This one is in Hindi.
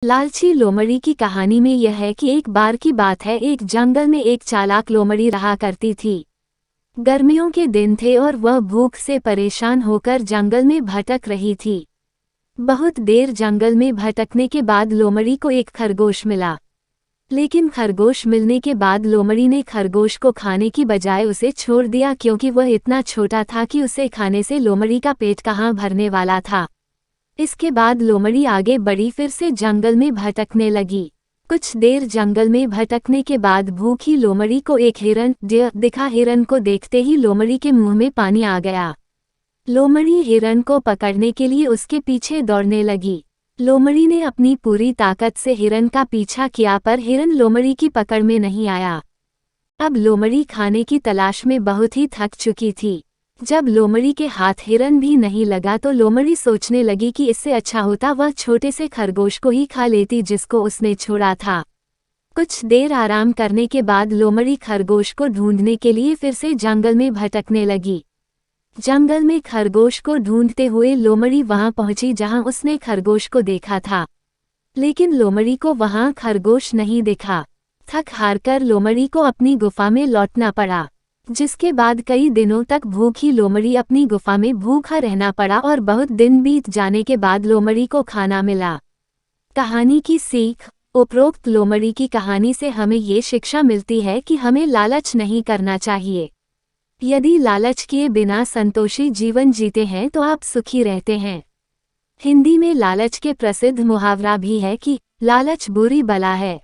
लालची लोमड़ी की कहानी में यह है कि एक बार की बात है, एक जंगल में एक चालाक लोमड़ी रहा करती थी। गर्मियों के दिन थे और वह भूख से परेशान होकर जंगल में भटक रही थी। बहुत देर जंगल में भटकने के बाद लोमड़ी को एक खरगोश मिला। लेकिन खरगोश मिलने के बाद लोमड़ी ने खरगोश को खाने की बजाय उसे छोड़ दिया, क्योंकि वह इतना छोटा था कि उसे खाने से लोमड़ी का पेट कहाँ भरने वाला था। इसके बाद लोमड़ी आगे बढ़ी, फिर से जंगल में भटकने लगी। कुछ देर जंगल में भटकने के बाद भूखी लोमड़ी को एक हिरन दिखा। हिरन को देखते ही लोमड़ी के मुंह में पानी आ गया। लोमड़ी हिरन को पकड़ने के लिए उसके पीछे दौड़ने लगी। लोमड़ी ने अपनी पूरी ताकत से हिरन का पीछा किया, पर हिरन लोमड़ी की पकड़ में नहीं आया। अब लोमड़ी खाने की तलाश में बहुत ही थक चुकी थी। जब लोमड़ी के हाथ हिरन भी नहीं लगा तो लोमड़ी सोचने लगी कि इससे अच्छा होता वह छोटे से खरगोश को ही खा लेती जिसको उसने छोड़ा था। कुछ देर आराम करने के बाद लोमड़ी खरगोश को ढूंढने के लिए फिर से जंगल में भटकने लगी। जंगल में खरगोश को ढूंढते हुए लोमड़ी वहां पहुंची जहां उसने खरगोश को देखा था, लेकिन लोमड़ी को वहां खरगोश नहीं दिखा। थक हारकर लोमड़ी को अपनी गुफा में लौटना पड़ा, जिसके बाद कई दिनों तक भूखी लोमड़ी अपनी गुफा में भूखा रहना पड़ा और बहुत दिन बीत जाने के बाद लोमड़ी को खाना मिला। कहानी की सीख। उपरोक्त लोमड़ी की कहानी से हमें ये शिक्षा मिलती है कि हमें लालच नहीं करना चाहिए। यदि लालच किए बिना संतोषी जीवन जीते हैं तो आप सुखी रहते हैं। हिंदी में लालच के प्रसिद्ध मुहावरा भी है कि लालच बुरी बला है।